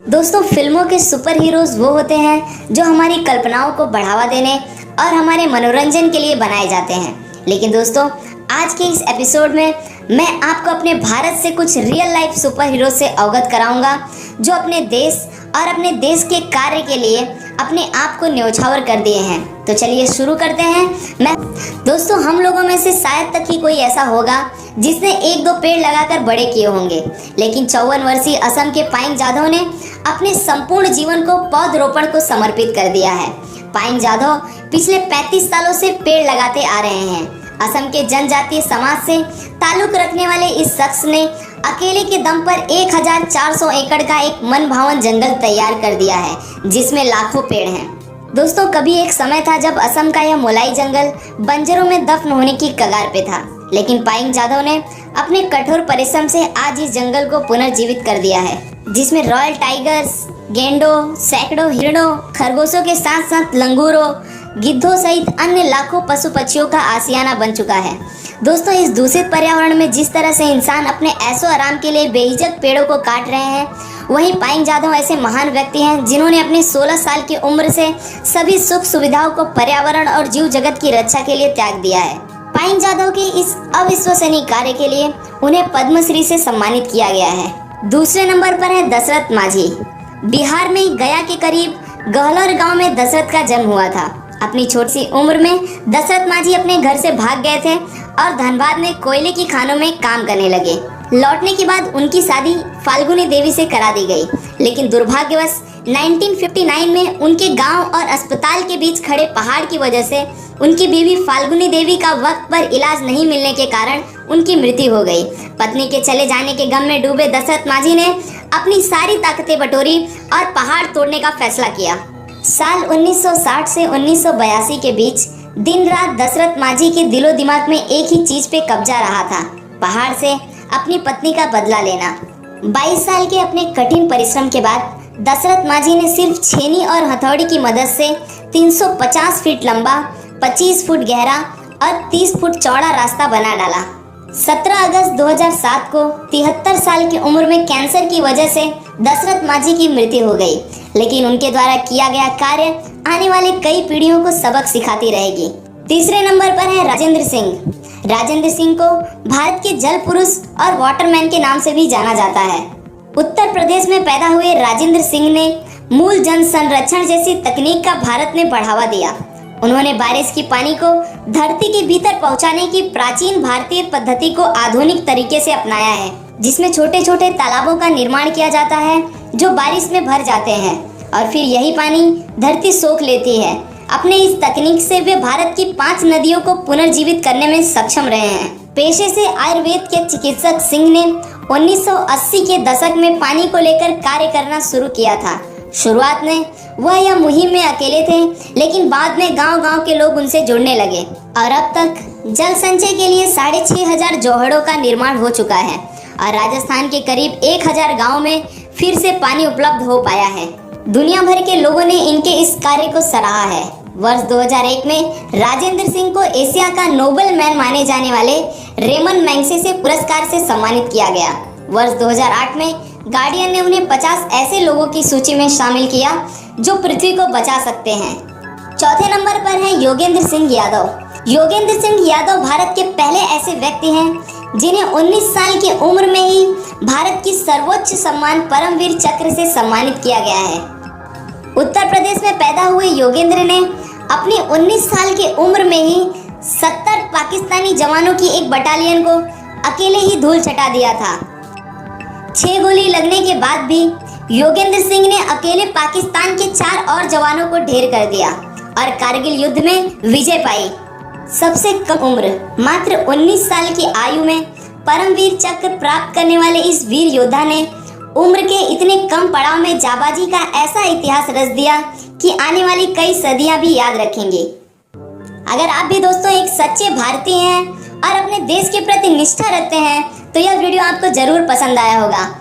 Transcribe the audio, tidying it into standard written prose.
दोस्तों, फिल्मों के सुपर हीरोज वो होते हैं जो हमारी कल्पनाओं को बढ़ावा देने और हमारे मनोरंजन के लिए बनाए जाते हैं। लेकिन दोस्तों, आज के इस एपिसोड में मैं आपको अपने भारत से कुछ रियल लाइफ सुपर हीरो से अवगत कराऊंगा जो अपने देश और अपने देश के कार्य के लिए अपने आप को न्यौछावर कर दिए हैं। तो चलिए शुरू करते हैं। दोस्तों, हम लोगों में से शायद तक ही कोई ऐसा होगा जिसने एक दो पेड़ लगाकर बड़े किए होंगे, लेकिन 54 वर्षीय असम के पायंग जाधव ने अपने संपूर्ण जीवन को पौधरोपण को समर्पित कर दिया है। पायंग जाधव पिछले 35 सालों से पेड़ लगाते आ रहे हैं। असम के जनजातीय समाज से ताल्लुक रखने वाले इस शख्स ने अकेले के दम पर 1400 एकड़ का एक मनभावन जंगल तैयार कर दिया है जिसमें लाखों पेड़ हैं। दोस्तों, कभी एक समय था जब असम का यह मोलाई जंगल बंजरों में दफन होने की कगार पे था, लेकिन पायंग जाधव ने अपने कठोर परिश्रम से आज इस जंगल को पुनर्जीवित कर दिया है, जिसमें रॉयल टाइगर्स, गेंडों, सैकड़ों हिरणों, खरगोशों के साथ साथ लंगूरों, गिद्धों सहित अन्य लाखों पशु पक्षियों का आशियाना बन चुका है। दोस्तों, इस दूषित पर्यावरण में जिस तरह से इंसान अपने ऐशो आराम के लिए बेहिचक पेड़ों को काट रहे हैं, वहीं पायंग जाधव ऐसे महान व्यक्ति हैं जिन्होंने अपने 16 साल की उम्र से सभी सुख सुविधाओं को पर्यावरण और जीव जगत की रक्षा के लिए त्याग दिया है। पायंग जाधव के इस अविश्वसनीय कार्य के लिए उन्हें पद्मश्री से सम्मानित किया गया है। दूसरे नंबर पर है दशरथ माझी। बिहार में गया के करीब गहलोर गांव में दशरथ का जन्म हुआ था। अपनी छोटी सी उम्र में दशरथ माझी अपने घर से भाग गए थे और धनबाद में कोयले की खानों में काम करने लगे। लौटने के बाद उनकी शादी फाल्गुनी देवी से करा दी गई, लेकिन दुर्भाग्यवश 1959 में उनके गांव और अस्पताल के बीच खड़े पहाड़ की वजह से उनकी बीवी फाल्गुनी देवी का वक्त पर इलाज नहीं मिलने के कारण उनकी मृत्यु हो गई। पत्नी के चले जाने के गम में डूबे दशरथ माझी ने अपनी सारी ताकतें बटोरी और पहाड़ तोड़ने का फैसला किया। साल 1960 से 1982 के बीच दिन रात दशरथ माझी के दिलो दिमाग में एक ही चीज पे कब्जा रहा था, पहाड़ से अपनी पत्नी का बदला लेना। 22 साल के अपने कठिन परिश्रम के बाद दशरथ माझी ने सिर्फ छेनी और हथौड़ी की मदद से 350 फीट लंबा, 25 फुट गहरा और 30 फुट चौड़ा रास्ता बना डाला। 17 अगस्त 2007 को 73 साल की उम्र में कैंसर की वजह से दशरथ माझी की मृत्यु हो गई, लेकिन उनके द्वारा किया गया कार्य आने वाले कई पीढ़ियों को सबक सिखाती रहेगी। तीसरे नंबर पर है राजेंद्र सिंह। राजेंद्र सिंह को भारत के जल पुरुष और वाटरमैन के नाम से भी जाना जाता है। उत्तर प्रदेश में पैदा हुए राजेंद्र सिंह ने मूल जल संरक्षण जैसी तकनीक का भारत में बढ़ावा दिया। उन्होंने बारिश की पानी को धरती के भीतर पहुंचाने की प्राचीन भारतीय पद्धति को आधुनिक तरीके से अपनाया है, जिसमें छोटे छोटे तालाबों का निर्माण किया जाता है जो बारिश में भर जाते हैं और फिर यही पानी धरती सोख लेती है। अपने इस तकनीक से वे भारत की 5 नदियों को पुनर्जीवित करने में सक्षम रहे हैं। पेशे से आयुर्वेद के चिकित्सक सिंह ने 1980 के दशक में पानी को लेकर कार्य करना शुरू किया था। शुरुआत में वह यह मुहिम में अकेले थे, लेकिन बाद में गांव-गांव के लोग उनसे जुड़ने लगे और अब तक जल संचय के लिए 6500 जोहड़ों का निर्माण हो चुका है और राजस्थान के करीब 1000 गाँव में फिर से पानी उपलब्ध हो पाया है। दुनिया भर के लोगों ने इनके इस कार्य को सराहा है। वर्ष 2001 में राजेंद्र सिंह को एशिया का नोबेल मैन माने जाने वाले रेमन मैग्सेसे पुरस्कार से सम्मानित किया गया। वर्ष 2008 में गार्डियन ने उन्हें 50 ऐसे लोगों की सूची में शामिल किया जो पृथ्वी को बचा सकते हैं। चौथे नंबर पर है योगेंद्र सिंह यादव। योगेंद्र सिंह यादव भारत के पहले ऐसे व्यक्ति हैं जिन्हें 19 साल की उम्र में ही भारत की सर्वोच्च सम्मान परमवीर चक्र से सम्मानित किया गया है। उत्तर प्रदेश में पैदा हुए योगेंद्र ने अपनी 19 साल की उम्र में ही 70 पाकिस्तानी जवानों की एक बटालियन को अकेले ही धूल चटा दिया था। 6 गोली लगने के बाद भी योगेंद्र सिंह ने अकेले पाकिस्तान के 4 और जवानों को ढेर कर दिया और कारगिल युद्ध में विजय पाई। सबसे कम उम्र मात्र 19 साल की आयु में परमवीर चक्र प्राप्त करने वाले इस वीर योद्धा ने उम्र के इतने कम पड़ाव में जाबाजी का ऐसा इतिहास रच दिया कि आने वाली कई सदियां भी याद रखेंगे। अगर आप भी दोस्तों एक सच्चे भारतीय हैं और अपने देश के प्रति निष्ठा रखते हैं तो यह वीडियो आपको जरूर पसंद आया होगा।